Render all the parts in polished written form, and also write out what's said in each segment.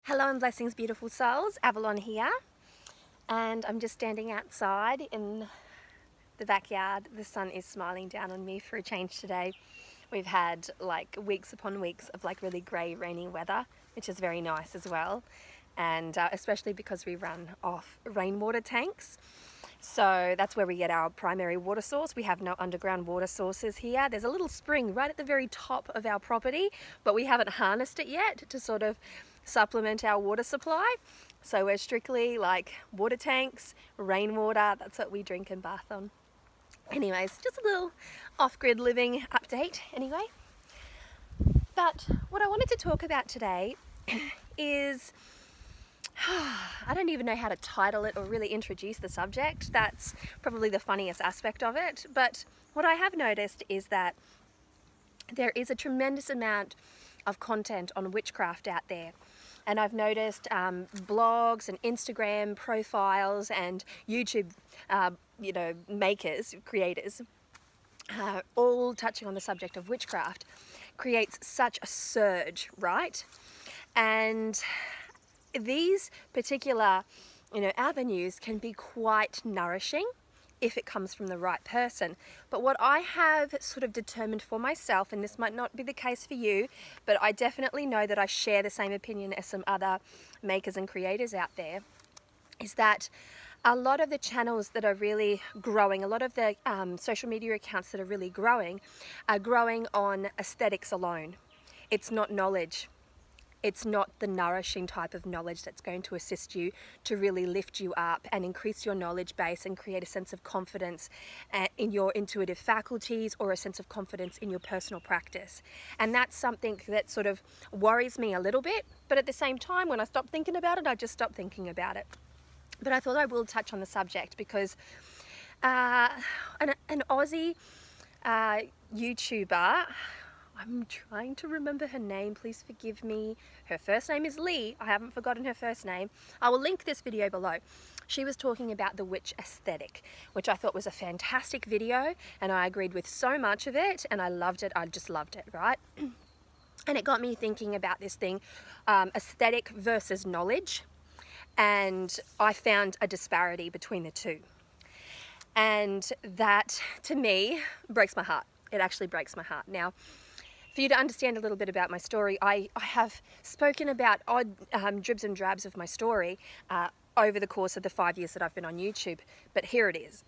Hello and blessings, beautiful souls. Avalon here, and I'm just standing outside in the backyard. The sun is smiling down on me for a change today. We've had like weeks upon weeks of like really grey, rainy weather, which is very nice as well, and especially because we run off rainwater tanks. So that's where we get our primary water source. We have no underground water sources here. There's a little spring right at the very top of our property, but we haven't harnessed it yet to sort of supplement our water supply. So we're strictly like water tanks, rainwater, that's what we drink and bath on. Anyways, just a little off-grid living update anyway. But what I wanted to talk about today is, I don't even know how to title it or really introduce the subject. That's probably the funniest aspect of it. But what I have noticed is that there is a tremendous amount of content on witchcraft out there. And I've noticed blogs and Instagram profiles and YouTube, creators, all touching on the subject of witchcraft, creates such a surge, right? And these particular, avenues can be quite nourishing if it comes from the right person. But what I have sort of determined for myself, and this might not be the case for you, but I definitely know that I share the same opinion as some other makers and creators out there, is that a lot of the channels that are really growing, a lot of the social media accounts that are really growing, are growing on aesthetics alone. It's not knowledge. It's not the nourishing type of knowledge that's going to assist you to really lift you up and increase your knowledge base and create a sense of confidence in your intuitive faculties, or a sense of confidence in your personal practice. And that's something that sort of worries me a little bit, but at the same time, when I stop thinking about it, I just stop thinking about it. But I thought I will touch on the subject because an Aussie YouTuber, I'm trying to remember her name, please forgive me. Her first name is Lee. I haven't forgotten her first name. I will link this video below. She was talking about the witch aesthetic, which I thought was a fantastic video, and I agreed with so much of it, and I loved it. I just loved it, right? And it got me thinking about this thing, aesthetic versus knowledge, and I found a disparity between the two. And that, to me, breaks my heart. It actually breaks my heart. Now, for you to understand a little bit about my story, I have spoken about odd dribs and drabs of my story over the course of the 5 years that I've been on YouTube, but here it is.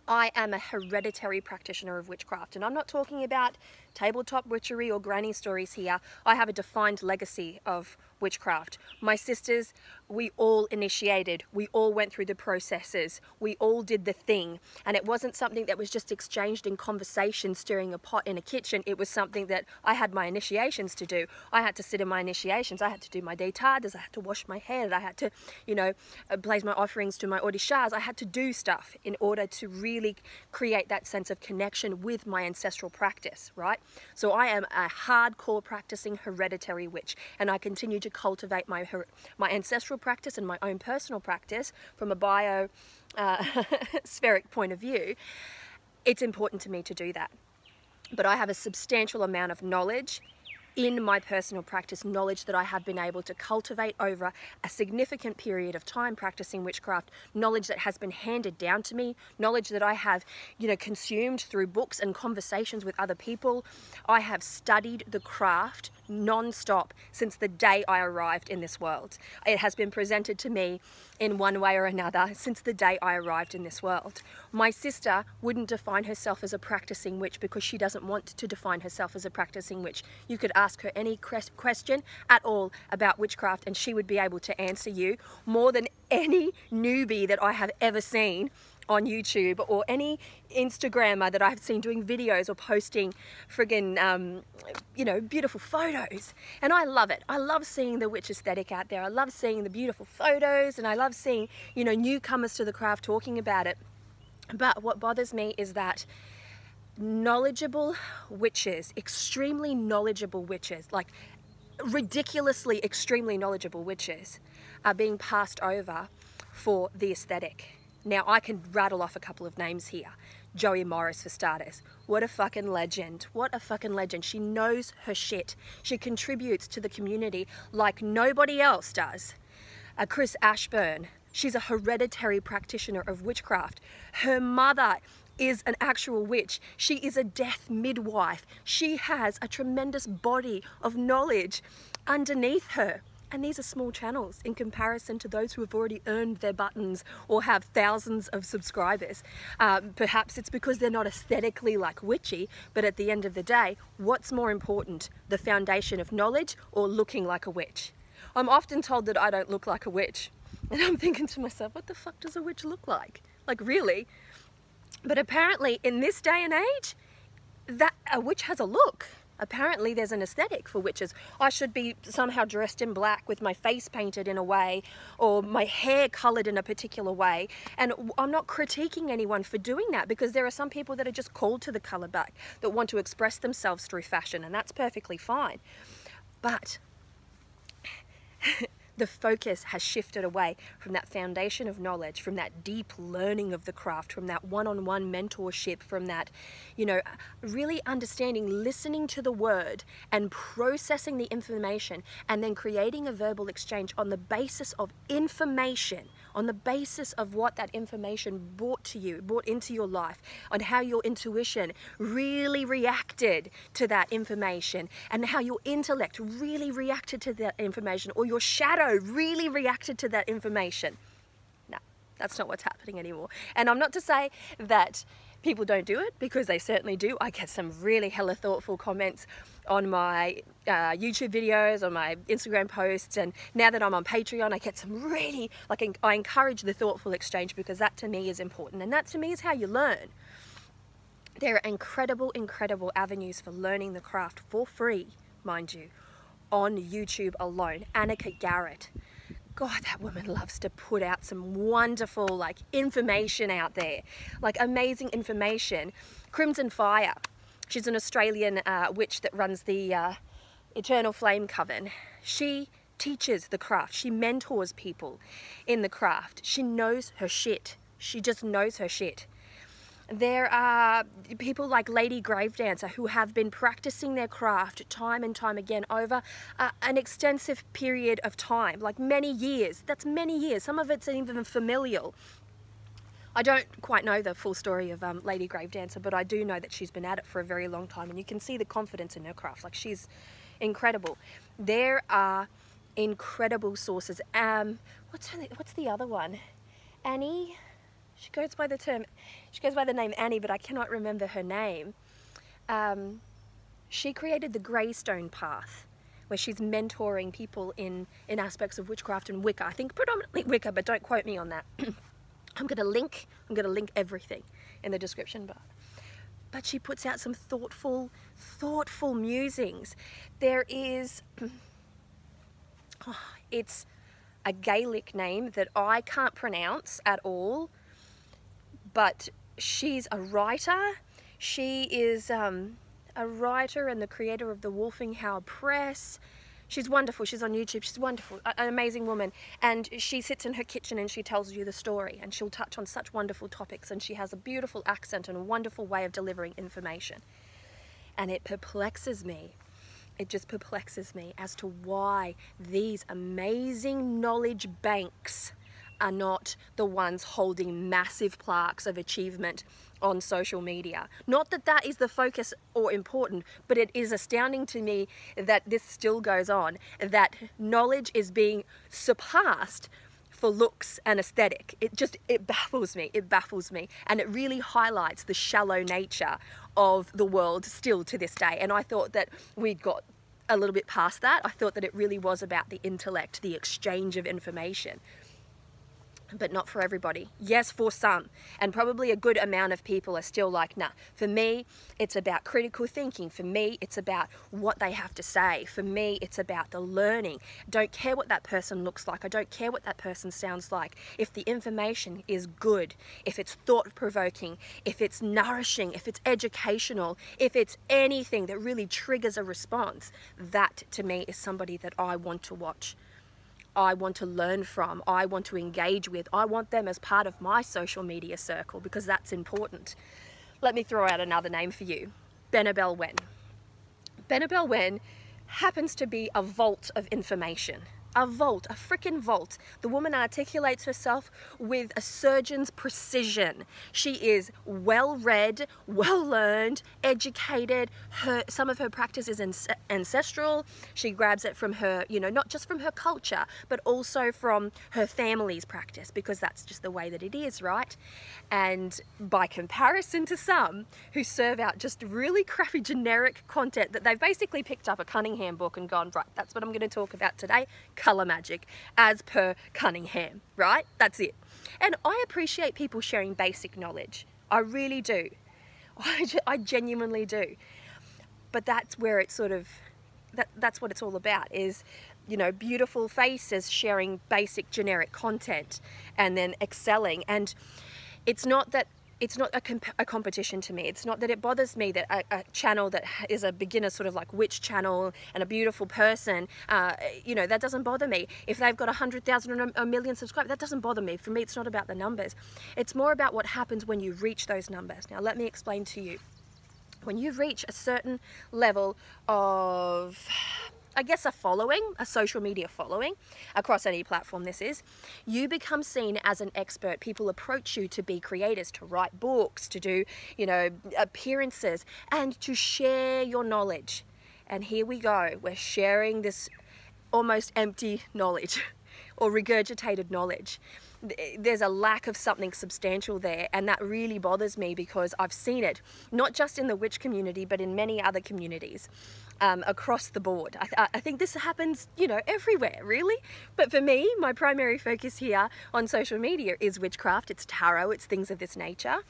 I am a hereditary practitioner of witchcraft, and I'm not talking about tabletop witchery or granny stories here. I have a defined legacy of witchcraft. My sisters, we all initiated, we all went through the processes, we all did the thing, and it wasn't something that was just exchanged in conversation stirring a pot in a kitchen. It was something that I had my initiations to do. I had to sit in my initiations, I had to do my détardes, I had to wash my head, I had to, place my offerings to my orishas. I had to do stuff in order to really create that sense of connection with my ancestral practice, right? So I am a hardcore practicing hereditary witch, and I continue to cultivate my ancestral practice and my own personal practice from a spheric point of view. It's important to me to do that. But I have a substantial amount of knowledge in my personal practice, knowledge that I have been able to cultivate over a significant period of time practicing witchcraft, knowledge that has been handed down to me, knowledge that I have, consumed through books and conversations with other people. I have studied the craft non-stop since the day I arrived in this world. It has been presented to me in one way or another since the day I arrived in this world. My sister wouldn't define herself as a practicing witch because she doesn't want to define herself as a practicing witch. You could ask her any question at all about witchcraft and she would be able to answer you more than any newbie that I have ever seen on YouTube, or any Instagrammer that I've seen doing videos or posting friggin' beautiful photos. And I love it. I love seeing the witch aesthetic out there. I love seeing the beautiful photos, and I love seeing, newcomers to the craft talking about it. But what bothers me is that knowledgeable witches, extremely knowledgeable witches, like ridiculously extremely knowledgeable witches, are being passed over for the aesthetic. Now, I can rattle off a couple of names here. Joey Morris for starters. What a fucking legend. What a fucking legend. She knows her shit. She contributes to the community like nobody else does. Chris Ashburn, she's a hereditary practitioner of witchcraft. Her mother is an actual witch. She is a death midwife. She has a tremendous body of knowledge underneath her. And these are small channels in comparison to those who have already earned their buttons or have thousands of subscribers. Perhaps it's because they're not aesthetically like witchy, but at the end of the day, what's more important, the foundation of knowledge or looking like a witch? I'm often told that I don't look like a witch. And I'm thinking to myself, what the fuck does a witch look like? Like, really? But apparently in this day and age, that a witch has a look. Apparently there's an aesthetic for witches. I should be somehow dressed in black with my face painted in a way or my hair coloured in a particular way. And I'm not critiquing anyone for doing that, because there are some people that are just called to the colour back, that want to express themselves through fashion, and that's perfectly fine. But the focus has shifted away from that foundation of knowledge, from that deep learning of the craft, from that one-on-one mentorship, from that, you know, really understanding, listening to the word and processing the information, and then creating a verbal exchange on the basis of information, on the basis of what that information brought to you, brought into your life, on how your intuition really reacted to that information, and how your intellect really reacted to that information, or your shadow really reacted to that information. No, that's not what's happening anymore. And I'm not to say that people don't do it, because they certainly do. I get some really hella thoughtful comments on my YouTube videos, on my Instagram posts, and now that I'm on Patreon, I get some really, like, I encourage the thoughtful exchange, because that to me is important, and that to me is how you learn. There are incredible, incredible avenues for learning the craft for free, mind you, on YouTube alone. Annika Garrett, God, that woman loves to put out some wonderful, like, information out there, like amazing information. Crimson Fire, she's an Australian witch that runs the Eternal Flame Coven. She teaches the craft. She mentors people in the craft. She knows her shit. She just knows her shit. There are people like Lady Gravedancer who have been practicing their craft time and time again over an extensive period of time, like many years. That's many years. Some of it's even familial. I don't quite know the full story of Lady Gravedancer, but I do know that she's been at it for a very long time, and you can see the confidence in her craft. Like, she's incredible. There are incredible sources. What's the other one? Annie? She goes by the name Annie, but I cannot remember her name. She created the Greystone Path, where she's mentoring people in aspects of witchcraft and Wicca. I think predominantly Wicca, but don't quote me on that. I'm gonna link everything in the description bar. But she puts out some thoughtful musings. There is, it's a Gaelic name that I can't pronounce at all, but she's a writer. She is a writer and the creator of the Wolfing Howl Press. She's wonderful. She's on YouTube. She's wonderful, an amazing woman. And she sits in her kitchen and she tells you the story, and she'll touch on such wonderful topics, and she has a beautiful accent and a wonderful way of delivering information. And it perplexes me. It just perplexes me as to why these amazing knowledge banks are not the ones holding massive plaques of achievement on social media. Not that that is the focus or important, but it is astounding to me that this still goes on, that knowledge is being surpassed for looks and aesthetic. It baffles me. It baffles me. And it really highlights the shallow nature of the world still to this day. And I thought that we'd got a little bit past that. I thought that it really was about the intellect, the exchange of information. But not for everybody. Yes, for some, and probably a good amount of people are still like, nah. For me, it's about critical thinking. For me, it's about what they have to say. For me, it's about the learning. Don't care what that person looks like. I don't care what that person sounds like. If the information is good, if it's thought-provoking, if it's nourishing, if it's educational, if it's anything that really triggers a response, that to me is somebody that I want to watch. I want to learn from, I want to engage with, I want them as part of my social media circle, because that's important. Let me throw out another name for you. Benabel Wen. Benabel Wen happens to be a vault of information. A vault, a freaking vault. The woman articulates herself with a surgeon's precision. She is well-read, well-learned, educated. Some of her practice is ancestral. She grabs it from her, you know, not just from her culture, but also from her family's practice, because that's just the way that it is, right? And by comparison to some who serve out just really crappy generic content that they've basically picked up a Cunningham book and gone, right, that's what I'm going to talk about today. Colour magic as per Cunningham, right? That's it. And I appreciate people sharing basic knowledge. I really do. I genuinely do. But that's where it's sort of, that's what it's all about, is, you know, beautiful faces sharing basic generic content and then excelling. And it's not that, it's not a competition to me. It's not that it bothers me that a channel that is a beginner sort of like witch channel and a beautiful person, you know, that doesn't bother me. If they've got 100,000 or a million subscribers, that doesn't bother me. For me, it's not about the numbers. It's more about what happens when you reach those numbers. Now, let me explain to you. When you reach a certain level of, I guess, a following, a social media following, across any platform this is, you become seen as an expert. People approach you to be creators, to write books, to do, you know, appearances, and to share your knowledge. And here we go, we're sharing this almost empty knowledge or regurgitated knowledge. There's a lack of something substantial there, and that really bothers me because I've seen it, not just in the witch community, but in many other communities across the board. I think this happens, you know, everywhere, really. But for me, my primary focus here on social media is witchcraft, it's tarot, it's things of this nature.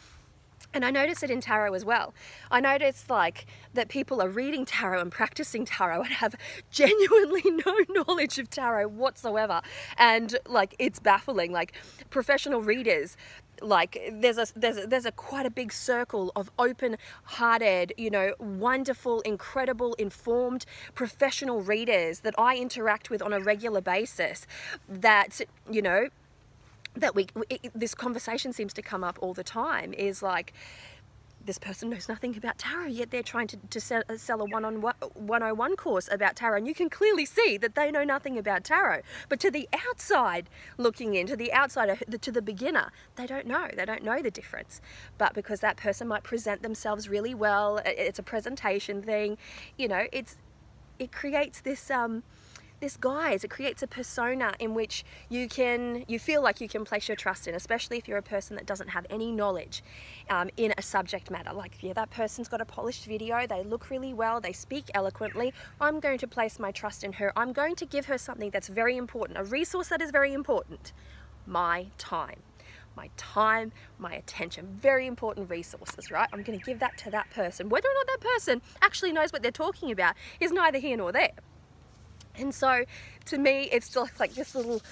And I notice it in tarot as well. I notice like that people are reading tarot and practicing tarot and have genuinely no knowledge of tarot whatsoever. And like, it's baffling. Like, professional readers, like there's a quite a big circle of open-hearted, you know, wonderful, incredible, informed professional readers that I interact with on a regular basis, that, you know, that this conversation seems to come up all the time, is like, this person knows nothing about tarot, yet they're trying to sell a 101 course about tarot, and you can clearly see that they know nothing about tarot. But to the outside looking in, to the outsider, to the beginner, they don't know the difference. But because that person might present themselves really well, it's a presentation thing, you know, it creates this guise, it creates a persona in which you feel like you can place your trust in, especially if you're a person that doesn't have any knowledge in a subject matter. Like, yeah, that person's got a polished video, they look really well, they speak eloquently, I'm going to place my trust in her. I'm going to give her something that's very important, a resource that is very important: my time. My time, my attention, very important resources, right? I'm going to give that to that person. Whether or not that person actually knows what they're talking about is neither here nor there. And so, to me, it's just like this little,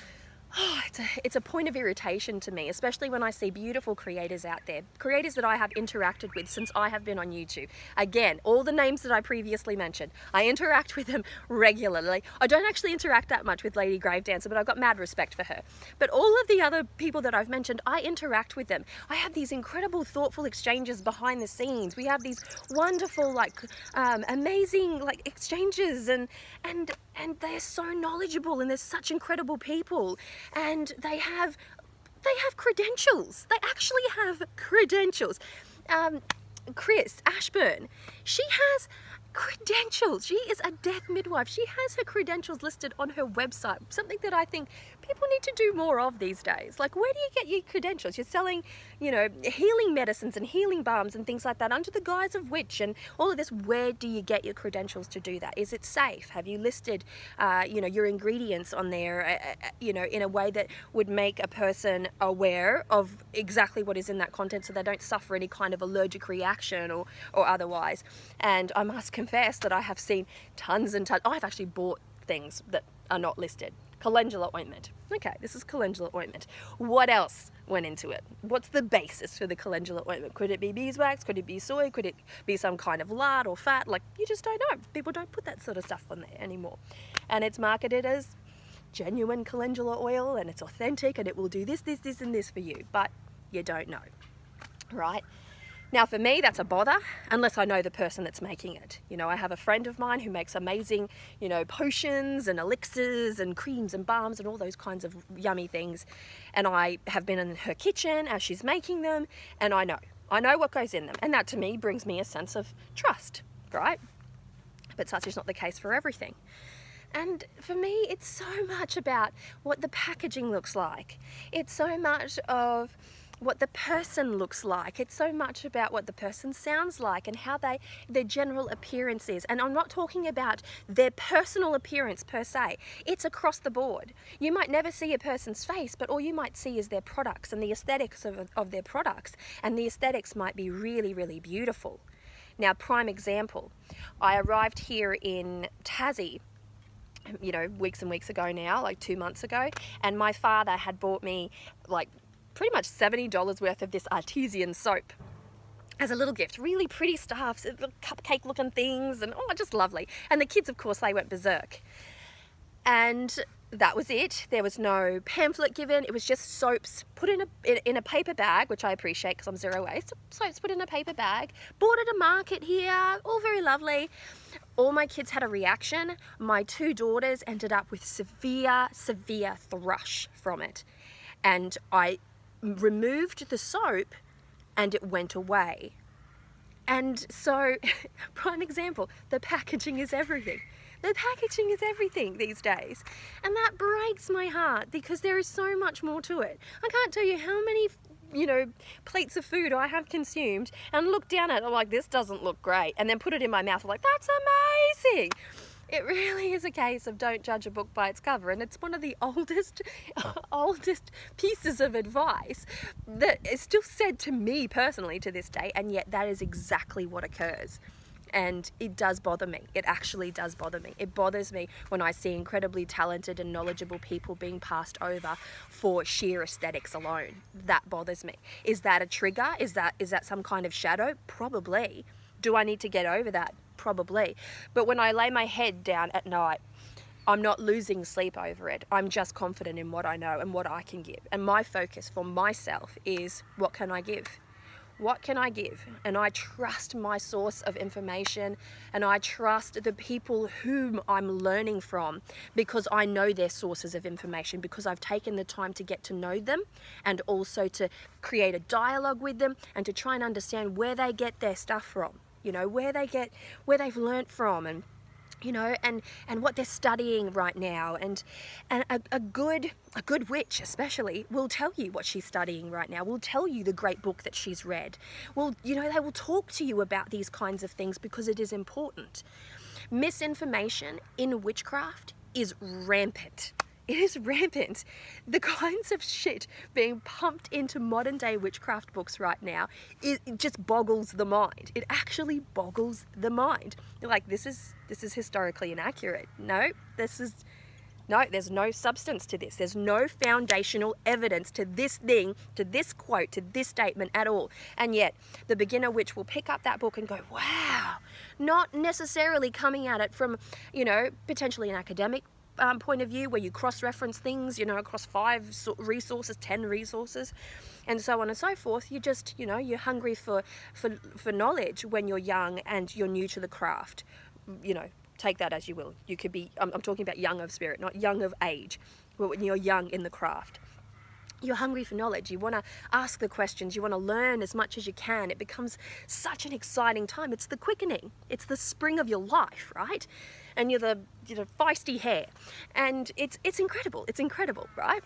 it's a point of irritation to me, especially when I see beautiful creators out there, creators that I have interacted with since I have been on YouTube. Again, all the names that I previously mentioned, I interact with them regularly. I don't actually interact that much with Lady Gravedancer, but I've got mad respect for her. But all of the other people that I've mentioned, I interact with them. I have these incredible, thoughtful exchanges behind the scenes. We have these wonderful, like, amazing, like, exchanges, and they're so knowledgeable, and they're such incredible people. And they have credentials. They actually have credentials. Chris Ashburn, she has credentials. She is a death midwife. She has her credentials listed on her website, something that I think people need to do more of these days. Like, where do you get your credentials? You're selling, you know, healing medicines and healing balms and things like that under the guise of witch and all of this. Where do you get your credentials to do that? Is it safe? Have you listed, you know, your ingredients on there, you know, in a way that would make a person aware of exactly what is in that content, so they don't suffer any kind of allergic reaction or otherwise? And I must confess that I have seen tons and tons. I've actually bought things that are not listed. Calendula ointment. Okay, this is calendula ointment. What else went into it? What's the basis for the calendula ointment? Could it be beeswax? Could it be soy? Could it be some kind of lard or fat? Like, you just don't know. People don't put that sort of stuff on there anymore. And it's marketed as genuine calendula oil, and it's authentic, and it will do this, this, this, and this for you. But you don't know, right? Now for me, that's a bother unless I know the person that's making it. You know, I have a friend of mine who makes amazing, you know, potions and elixirs and creams and balms and all those kinds of yummy things. And I have been in her kitchen as she's making them, and I know what goes in them. And that to me brings me a sense of trust, right? But such is not the case for everything. And for me, it's so much about what the packaging looks like. It's so much of what the person looks like. It's so much about what the person sounds like and how their general appearance is. And I'm not talking about their personal appearance per se. It's across the board. You might never see a person's face, but all you might see is their products and the aesthetics of their products. And the aesthetics might be really, really beautiful. Now, prime example, I arrived here in Tassie, you know, weeks and weeks ago now, like 2 months ago, and my father had bought me like pretty much $70 worth of this artesian soap as a little gift. Really pretty stuff, cupcake looking things, and oh, just lovely. And the kids, of course, they went berserk. And that was it. There was no pamphlet given. It was just soaps put in a paper bag, which I appreciate because I'm zero waste. Soaps put in a paper bag, bought at a market here, all very lovely. All my kids had a reaction. My 2 daughters ended up with severe, severe thrush from it. And I removed the soap and it went away. And so, prime example, the packaging is everything. The packaging is everything these days. And that breaks my heart because there is so much more to it. I can't tell you how many, you know, plates of food I have consumed and look down at it, I'm like, this doesn't look great. And then put it in my mouth, I'm like, that's amazing. It really is a case of don't judge a book by its cover, and it's one of the oldest pieces of advice that is still said to me personally to this day, and yet that is exactly what occurs. And it does bother me. It actually does bother me. It bothers me when I see incredibly talented and knowledgeable people being passed over for sheer aesthetics alone. That bothers me. Is that a trigger? Is that some kind of shadow? Probably. Do I need to get over that? Probably. But when I lay my head down at night, I'm not losing sleep over it. I'm just confident in what I know and what I can give. And my focus for myself is, what can I give? What can I give? And I trust my source of information, and I trust the people whom I'm learning from because I know their sources of information, because I've taken the time to get to know them and also to create a dialogue with them and to try and understand where they get their stuff from, you know, where they've learnt from, and you know, and what they're studying right now. And a good witch especially will tell you what she's studying right now, will tell you the great book that she's read. Well, you know, they will talk to you about these kinds of things because it is important. Misinformation in witchcraft is rampant. It is rampant. The kinds of shit being pumped into modern day witchcraft books right now, it just boggles the mind. It actually boggles the mind. You're like, this is historically inaccurate. No, there's no substance to this. There's no foundational evidence to this thing, to this quote, to this statement at all. And yet the beginner witch will pick up that book and go, wow, not necessarily coming at it from, you know, potentially an academic point of view where you cross-reference things, you know, across 5 resources, 10 resources, and so on and so forth. You just, you know, you're hungry for knowledge when you're young and you're new to the craft. You know, take that as you will. You could be, I'm talking about young of spirit, not young of age, but when you're young in the craft. You're hungry for knowledge. You want to ask the questions. You want to learn as much as you can. It becomes such an exciting time. It's the quickening. It's the spring of your life, right? And you're the feisty hare. And it's incredible. It's incredible, right?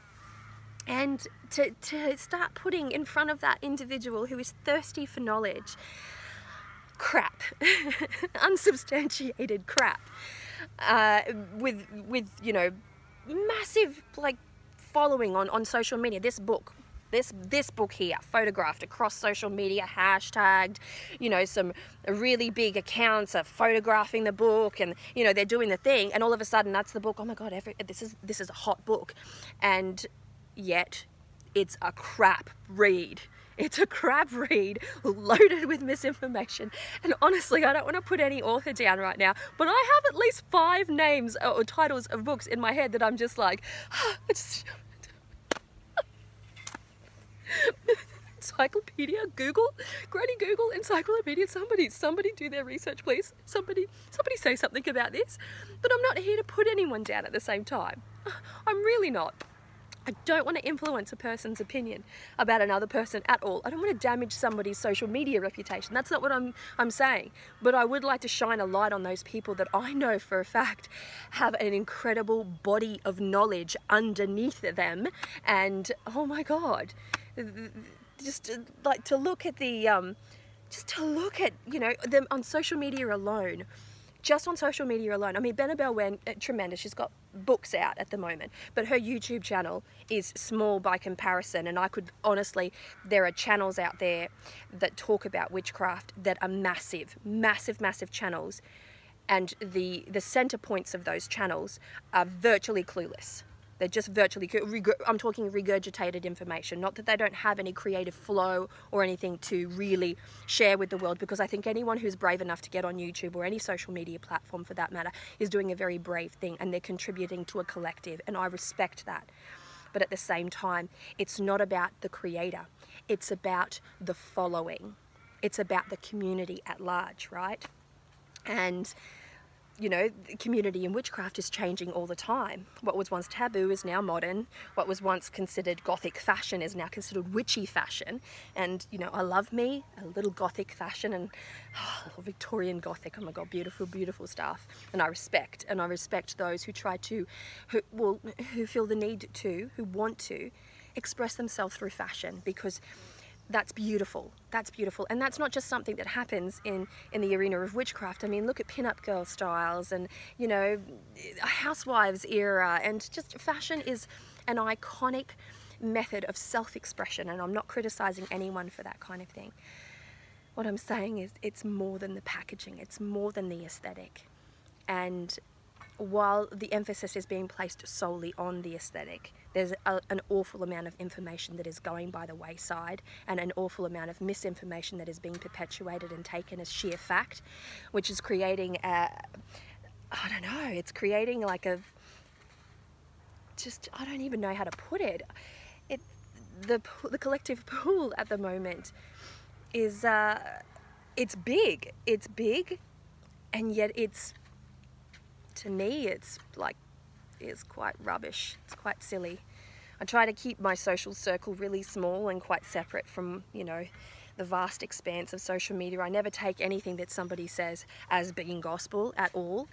And to start putting in front of that individual who is thirsty for knowledge, crap, unsubstantiated crap, with you know, massive, like, following on social media. This book here, photographed across social media, hashtagged, you know, some really big accounts are photographing the book, and you know, they're doing the thing, and all of a sudden that's the book. Oh my god, this is a hot book, and yet it's a crap read. It's a crap read loaded with misinformation. And honestly, I don't want to put any author down right now, but I have at least 5 names or titles of books in my head that I'm just like, encyclopedia, Google, Granny Google, encyclopedia, somebody do their research, please. Somebody say something about this. But I'm not here to put anyone down at the same time. I'm really not. I don't want to influence a person's opinion about another person at all. I don't want to damage somebody's social media reputation. That's not what I'm saying. But I would like to shine a light on those people that I know for a fact have an incredible body of knowledge underneath them. And oh my God, just like to look at the, you know, them on social media alone. Just on social media alone. I mean, Benabel went tremendous. She's got books out at the moment, but her YouTube channel is small by comparison. And I could honestly, there are channels out there that talk about witchcraft that are massive, massive, massive channels. And the center points of those channels are virtually clueless. They're just virtually, I'm talking regurgitated information, not that they don't have any creative flow or anything to really share with the world, because I think anyone who's brave enough to get on YouTube or any social media platform for that matter is doing a very brave thing, and they're contributing to a collective, and I respect that. But at the same time, it's not about the creator, it's about the following. It's about the community at large, right? And you know, the community in witchcraft is changing all the time. What was once taboo is now modern. What was once considered gothic fashion is now considered witchy fashion. And, you know, I love me a little gothic fashion and a little Victorian gothic. Oh my God, beautiful, beautiful stuff. And I respect those who try to, who feel the need to, who want to express themselves through fashion, because that's beautiful. That's beautiful. And that's not just something that happens in the arena of witchcraft. I mean, look at pin-up girl styles and, you know, housewives era, and just fashion is an iconic method of self-expression, and I'm not criticizing anyone for that kind of thing. What I'm saying is it's more than the packaging, it's more than the aesthetic. And while the emphasis is being placed solely on the aesthetic, there's an awful amount of information that is going by the wayside, and an awful amount of misinformation that is being perpetuated and taken as sheer fact, which is creating I don't know, it's creating like I don't even know how to put it. The collective pool at the moment is, it's big, and yet to me, it's quite rubbish. It's quite silly. I try to keep my social circle really small and quite separate from, you know, the vast expanse of social media. I never take anything that somebody says as being gospel at all.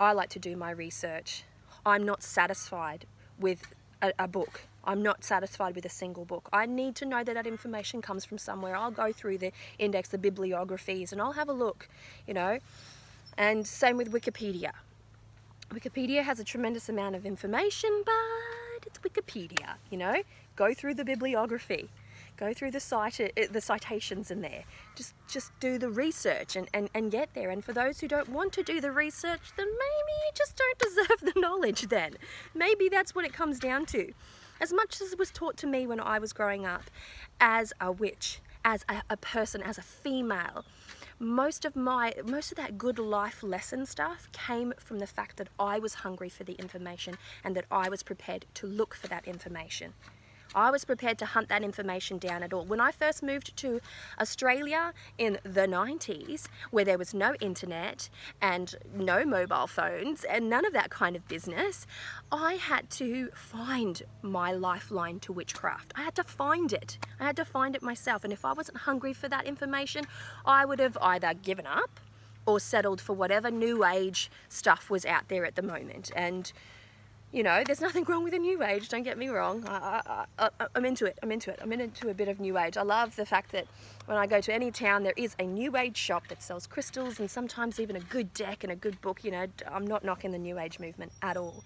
I like to do my research. I'm not satisfied with a book. I'm not satisfied with a single book. I need to know that that information comes from somewhere. I'll go through the index, the bibliographies, and I'll have a look, you know. And same with Wikipedia. Wikipedia has a tremendous amount of information, but it's Wikipedia, you know. Go through the bibliography, go through the citations in there. Just do the research and get there. And for those who don't want to do the research, then maybe you just don't deserve the knowledge then. Maybe that's what it comes down to. As much as it was taught to me when I was growing up as a witch, as a person, as a female, most of that good life lesson stuff came from the fact that I was hungry for the information, and that I was prepared to look for that information. I was prepared to hunt that information down at all. When I first moved to Australia in the 90s, where there was no internet and no mobile phones and none of that kind of business, I had to find my lifeline to witchcraft. I had to find it. I had to find it myself. And if I wasn't hungry for that information, I would have either given up or settled for whatever new age stuff was out there at the moment. And you know, there's nothing wrong with the new age, don't get me wrong. I'm into it. I'm into a bit of new age. I love the fact that when I go to any town, there is a new age shop that sells crystals and sometimes even a good deck and a good book. You know, I'm not knocking the new age movement at all.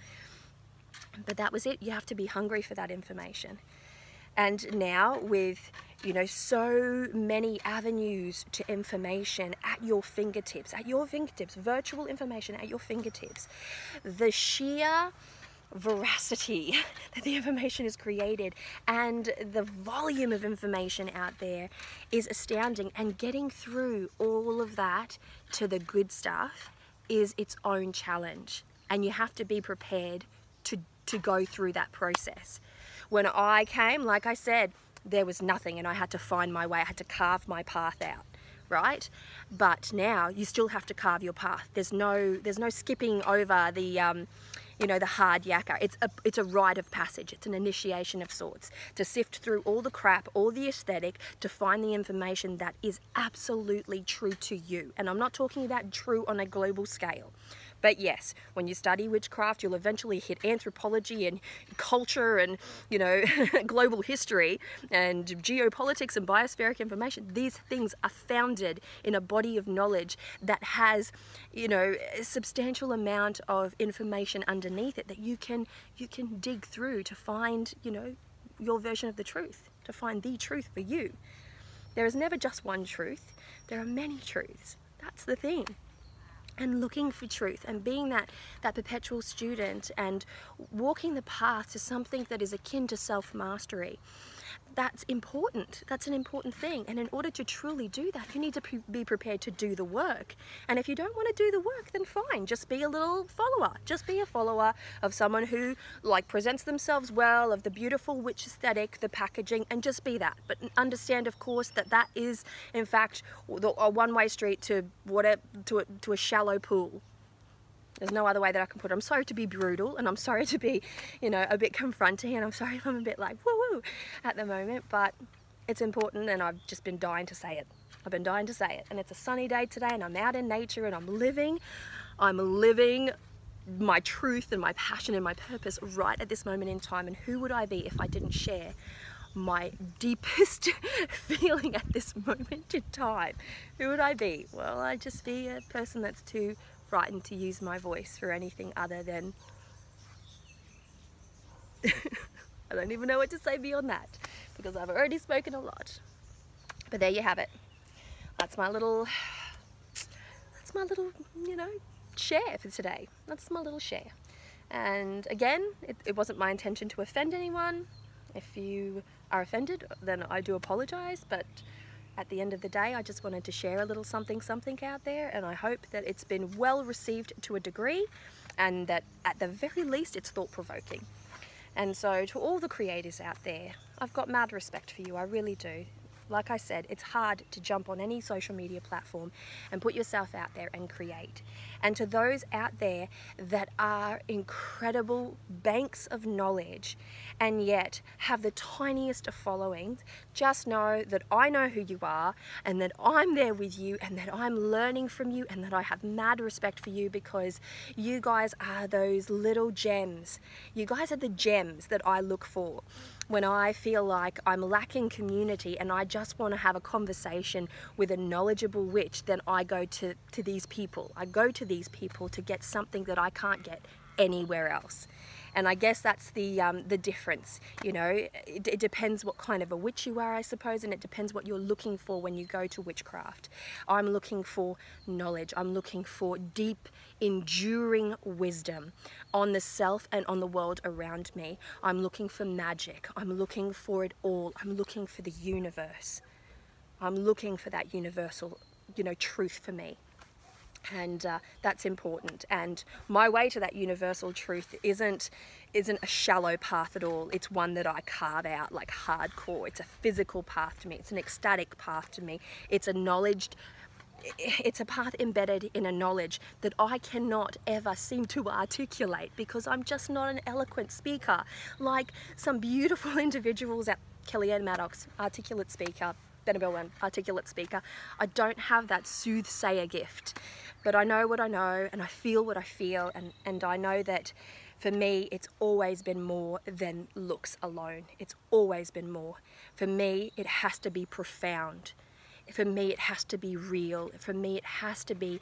But that was it. You have to be hungry for that information. And now with, you know, so many avenues to information at your fingertips, virtual information at your fingertips, the sheer veracity that the information is created and the volume of information out there is astounding, and getting through all of that to the good stuff is its own challenge, and you have to be prepared to go through that process. When I came, like I said, there was nothing and I had to find my way, I had to carve my path out, right? But now you still have to carve your path. There's no skipping over the you know, the hard yakka. It's a rite of passage. It's an initiation of sorts, to sift through all the crap, all the aesthetic, to find the information that is absolutely true to you. And I'm not talking about true on a global scale. But yes, when you study witchcraft, you'll eventually hit anthropology and culture and, you know, global history and geopolitics and biospheric information. These things are founded in a body of knowledge that has, you know, a substantial amount of information underneath it that you can dig through to find, you know, your version of the truth, to find the truth for you. There is never just one truth. There are many truths. That's the thing. And looking for truth and being that perpetual student and walking the path to something that is akin to self-mastery. That's important. That's an important thing. And in order to truly do that, you need to be prepared to do the work. And if you don't want to do the work, then fine. Just be a little follower. Just be a follower of someone who like presents themselves well, of the beautiful witch aesthetic, the packaging, and just be that. But understand, of course, that that is, in fact, a one-way street to a shallow pool. There's no other way that I can put it. I'm sorry to be brutal, and I'm sorry to be, you know, a bit confronting, and I'm sorry if I'm a bit like woo-woo at the moment, but it's important, and I've just been dying to say it. I've been dying to say it, and it's a sunny day today, and I'm out in nature, and I'm living my truth and my passion and my purpose right at this moment in time. And who would I be if I didn't share my deepest feeling at this moment in time? Who would I be? Well, I'd just be a person that's too frightened to use my voice for anything other than I don't even know what to say beyond that, because I've already spoken a lot. But there you have it. That's my little, you know, share for today. That's my little share. And again, it wasn't my intention to offend anyone. If you are offended, then I do apologize, but at the end of the day, I just wanted to share a little something out there, and I hope that it's been well received to a degree, and that at the very least it's thought-provoking. And so to all the creators out there, I've got mad respect for you, I really do. Like I said, it's hard to jump on any social media platform and put yourself out there and create. And to those out there that are incredible banks of knowledge and yet have the tiniest of followings, just know that I know who you are, and that I'm there with you, and that I'm learning from you, and that I have mad respect for you, because you guys are those little gems. You guys are the gems that I look for when I feel like I'm lacking community and I just want to have a conversation with a knowledgeable witch. Then I go to these people. I go to these people to get something that I can't get anywhere else. And I guess that's the difference, you know. It depends what kind of a witch you are, I suppose, and it depends what you're looking for when you go to witchcraft. I'm looking for knowledge. I'm looking for deep, enduring wisdom on the self and on the world around me. I'm looking for magic. I'm looking for it all. I'm looking for the universe. I'm looking for that universal, you know, truth for me. And that's important. And my way to that universal truth isn't a shallow path at all. It's one that I carve out like hardcore. It's a physical path to me. It's an ecstatic path to me. It's a path embedded in a knowledge that I cannot ever seem to articulate, because I'm just not an eloquent speaker like some beautiful individuals at Kellyanne Maddox, articulate speaker, Benabel, articulate speaker. I don't have that soothsayer gift, but I know what I know, and I feel what I feel, and I know that for me it's always been more than looks alone. It's always been more. For me it has to be profound. For me it has to be real. For me it has to be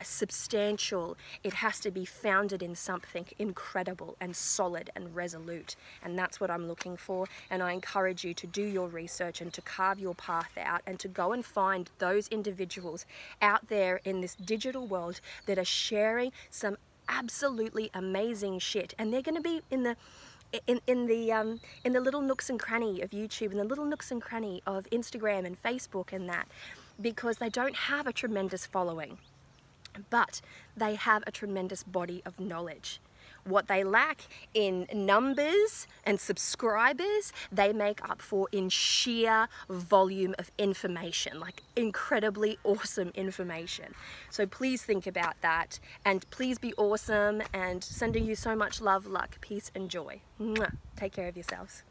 substantial. It has to be founded in something incredible and solid and resolute. And that's what I'm looking for. And I encourage you to do your research and to carve your path out, and to go and find those individuals out there in this digital world that are sharing some absolutely amazing shit. And they're going to be in the little nooks and cranny of YouTube, and the little nooks and cranny of Instagram and Facebook and that, because they don't have a tremendous following, but they have a tremendous body of knowledge. what they lack in numbers and subscribers, they make up for in sheer volume of information, like incredibly awesome information. So please think about that, and please be awesome, and sending you so much love, luck, peace and joy. Mwah. Take care of yourselves.